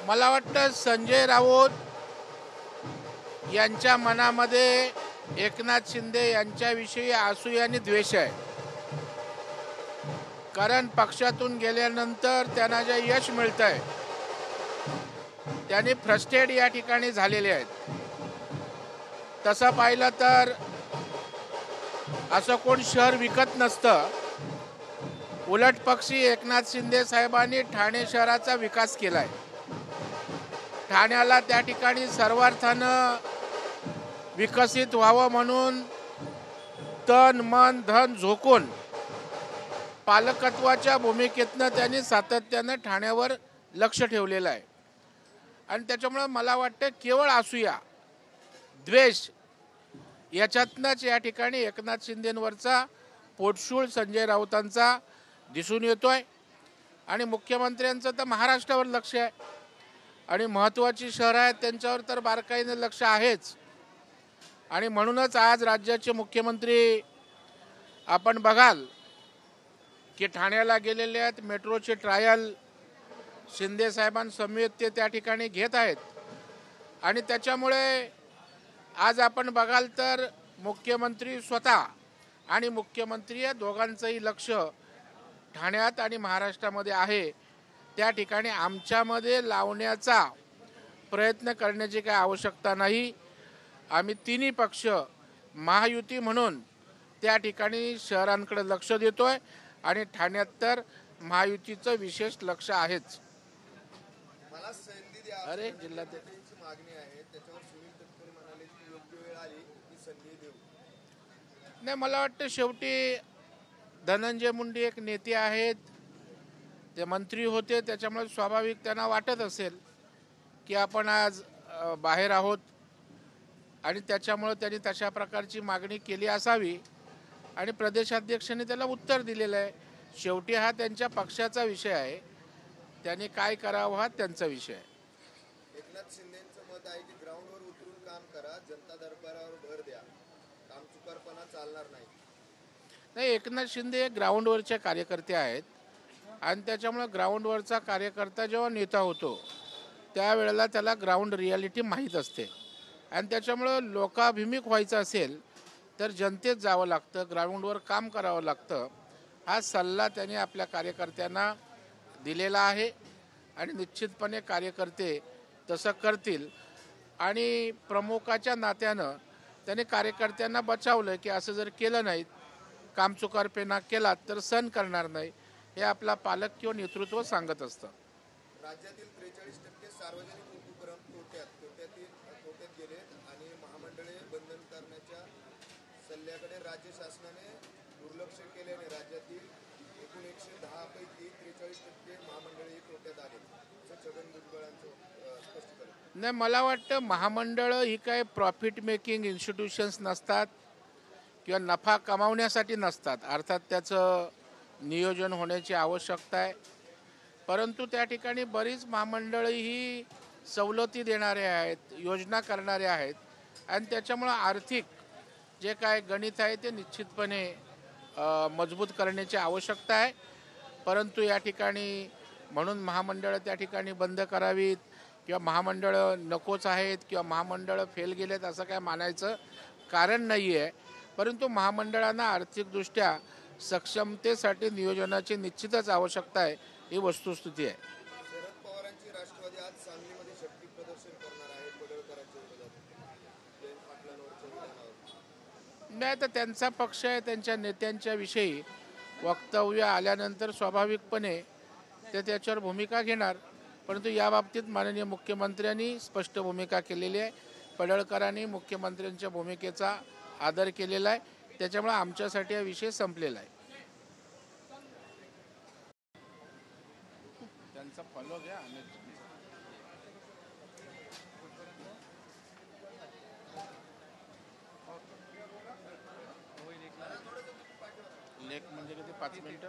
मला वाटतं संजय राऊत यांच्या मनामध्ये एकनाथ शिंदे यांच्याविषयी असूया आणि द्वेष आहे. कारण पक्षातून गेल्यानंतर त्यांना जे यश मिळतंय त्यांनी फ्रस्ट्रेट या ठिकाणी झालेले आहेत. तसं पाहिलं तर असं कोण शहर विकत नसतं. उलट पक्षी एकनाथ शिंदे साहेबांनी ठाणे शहराचा विकास केलाय. ठाण्याला त्या ठिकाणी सर्वार्थानं विकसित व्हावं म्हणून तन मन धन झोकून पालकत्वाच्या भूमिकेतनं त्यांनी सातत्यानं ठाण्यावर लक्ष ठेवलेलं आहे. आणि त्याच्यामुळे मला वाटतं केवळ असूया द्वेष याच्यातनंच या ठिकाणी एकनाथ शिंदेंवरचा पोटशूळ संजय राऊतांचा दिसून येतोय. आणि मुख्यमंत्र्यांचं तर महाराष्ट्रावर लक्ष आहे आणि महत्त्वाची शहरं आहेत त्यांच्यावर तर बारकाईनं लक्ष आहेच. आणि म्हणूनच आज राज्याचे मुख्यमंत्री आपण बघाल की ठाण्याला गेलेले आहेत. मेट्रोचे ट्रायल शिंदे साहेबांसमवेत ते त्या ठिकाणी घेत आहेत. आणि त्याच्यामुळे आज आपण बघाल तर मुख्यमंत्री स्वतः आणि मुख्यमंत्री या दोघांचंही लक्ष ठाण्यात आणि महाराष्ट्रामध्ये आहे. त्या ठिकाणी आमच्यामध्ये लावण्याचा प्रयत्न करण्याची काही आवश्यकता नाही. आम्ही तिन्ही पक्ष महायुती म्हणून त्या ठिकाणी शहरांकडे लक्ष देतोय आणि ठाण्यात तर महायुतीचं विशेष लक्ष आहेच. अरे जिल्हाधिकाऱ्यांची मागणी आहे त्याच्यावर सुनील तटकरे म्हणाले की योग्य वेळ आली की संधी देऊ. नाही, मला वाटतं शेवटी धनंजय मुंडे एक नेते आहेत, ते मंत्री होते, त्याच्यामुळे स्वाभाविक त्यांना वाटत असेल की आपण आज बाहेर आहोत आणि त्याच्यामुळे त्यांनी तशा प्रकारची मागणी केली असावी आणि प्रदेशाध्यक्षांनी त्याला उत्तर दिलेलं आहे. शेवटी हा त्यांच्या पक्षाचा विषय आहे, त्यांनी काय करावं हा त्यांचा विषय आहे. एकनाथ शिंदेंचं मत आहे की ग्राउंडवर उतरून काम करा, जनता दरबारावर भर द्या, कामचुकारपणा चालणार नाही. नाही, एकनाथ शिंदे ग्राउंडवरचे कार्यकर्ते आहेत आणि त्याच्यामुळे ग्राउंडवरचा कार्यकर्ता जेव्हा नेता होतो त्यावेळेला त्याला ग्राउंड रियालिटी माहीत असते आणि त्याच्यामुळं लोकाभिमुख व्हायचं असेल तर जनतेत जावं लागतं, ग्राउंडवर काम करावं लागतं. हा सल्ला त्यांनी आपल्या कार्यकर्त्यांना दिलेला आहे आणि निश्चितपणे कार्यकर्ते तसं करतील. आणि प्रमुखाच्या नात्यानं त्यांनी कार्यकर्त्यांना बचावलं की असं जर केलं नाही, कामचुकारपणा केला तर सहन करणार नाही, हे आपला पालक किंवा नेतृत्व सांगत असतं. राज्यातील 43% सार्वजनिक उपक्रम तोट्यात गेले आणि महामंडळे बंधन करण्याच्या सल्ल्याकडे राज्य शासनाने दुर्लक्ष केल्याने राज्यातील एकूण 110 पैकी 43% महामंडळे तोट्यात आले, असं छगन भुजबळांचं स्पष्टीकरण. नाही, मला वाटतं महामंडळं ही काय प्रॉफिट मेकिंग इन्स्टिट्यूशन्स नसतात किंवा नफा कमावण्यासाठी नसतात. अर्थात त्याचं नियोजन होण्याची आवश्यकता आहे, परंतु त्या ठिकाणी बरीच महामंडळं ही सवलती देणारे आहेत, योजना करणारे आहेत आणि त्याच्यामुळं आर्थिक जे काय गणित आहे ते निश्चितपणे मजबूत करण्याची आवश्यकता आहे. परंतु या ठिकाणी म्हणून महामंडळं त्या ठिकाणी बंद करावीत किंवा महामंडळं नकोच आहेत किंवा महामंडळं फेल गेलेत असं काय मानायचं कारण नाही आहे. परंतु महामंडळांना आर्थिकदृष्ट्या सक्षमतेसाठी नियोजनाची निश्चितच आवश्यकता आहे, ही वस्तुस्थिती आहे. शरद पवारांची राष्ट्रवादी आज सांगलीमध्ये शक्ती प्रदर्शन करणार आहे पडळकरांच्या विरोधात, जयंत पाटलांवरच्या विधानावर. नाही, तर त्यांचा पक्ष आहे, त्यांच्या नेत्यांच्या विषयी वक्तव्य आल्यानंतर स्वाभाविकपणे ते त्याच्यावर भूमिका घेणार. परंतु याबाबतीत माननीय मुख्यमंत्र्यांनी स्पष्ट भूमिका केलेली आहे. पडळकरांनी मुख्यमंत्र्यांच्या भूमिकेचा आदर केलेला आहे, त्याच्यामुळे आमच्यासाठी हा विषय संपलेला आहे. त्यांचा फॉलो घ्या. लेख म्हणजे किती? 5 मिनिटं.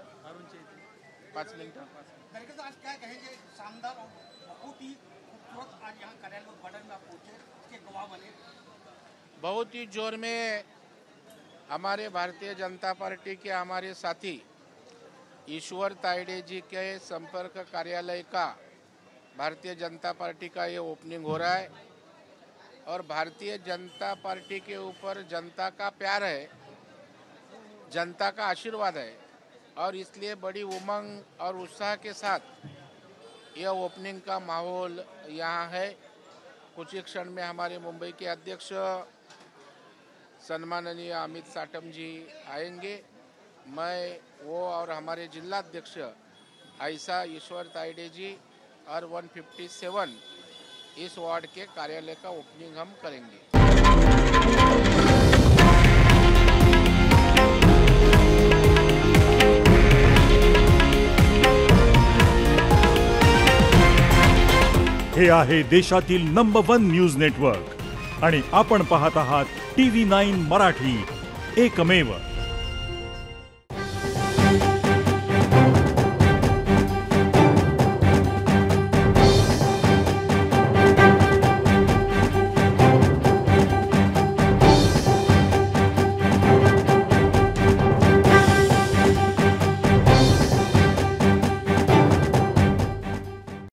5 मिनिटं. आज क्या कहेंगे, शानदार और बहुत ही खूबसूरत आज यहाँ कार्यालय उद्घाटन में आप पहुँचे, इसके गवाह बने. बहुत ही जोर में हमारे भारतीय जनता पार्टी के हमारे साथी ईश्वर तायडे जी के संपर्क कार्यालय का भारतीय जनता पार्टी का ये ओपनिंग हो रहा है और भारतीय जनता पार्टी के ऊपर जनता का प्यार है, जनता का आशीर्वाद है और इसलिए बड़ी उमंग और उत्साह के साथ यह ओपनिंग का माहौल यहाँ है। कुछ ही क्षण में हमारे मुंबई के अध्यक्ष सम्माननीय अमित साटम जी आएंगे। मैं वो और हमारे जिला अध्यक्ष आयशा ईश्वर तायडे जी और 157 इस वार्ड के कार्यालय का ओपनिंग हम करेंगे। हे आहे देशातील नंबर 1 न्यूज नेटवर्क आणि आपण पाहत आहात TV9 मराठी, एकमेव।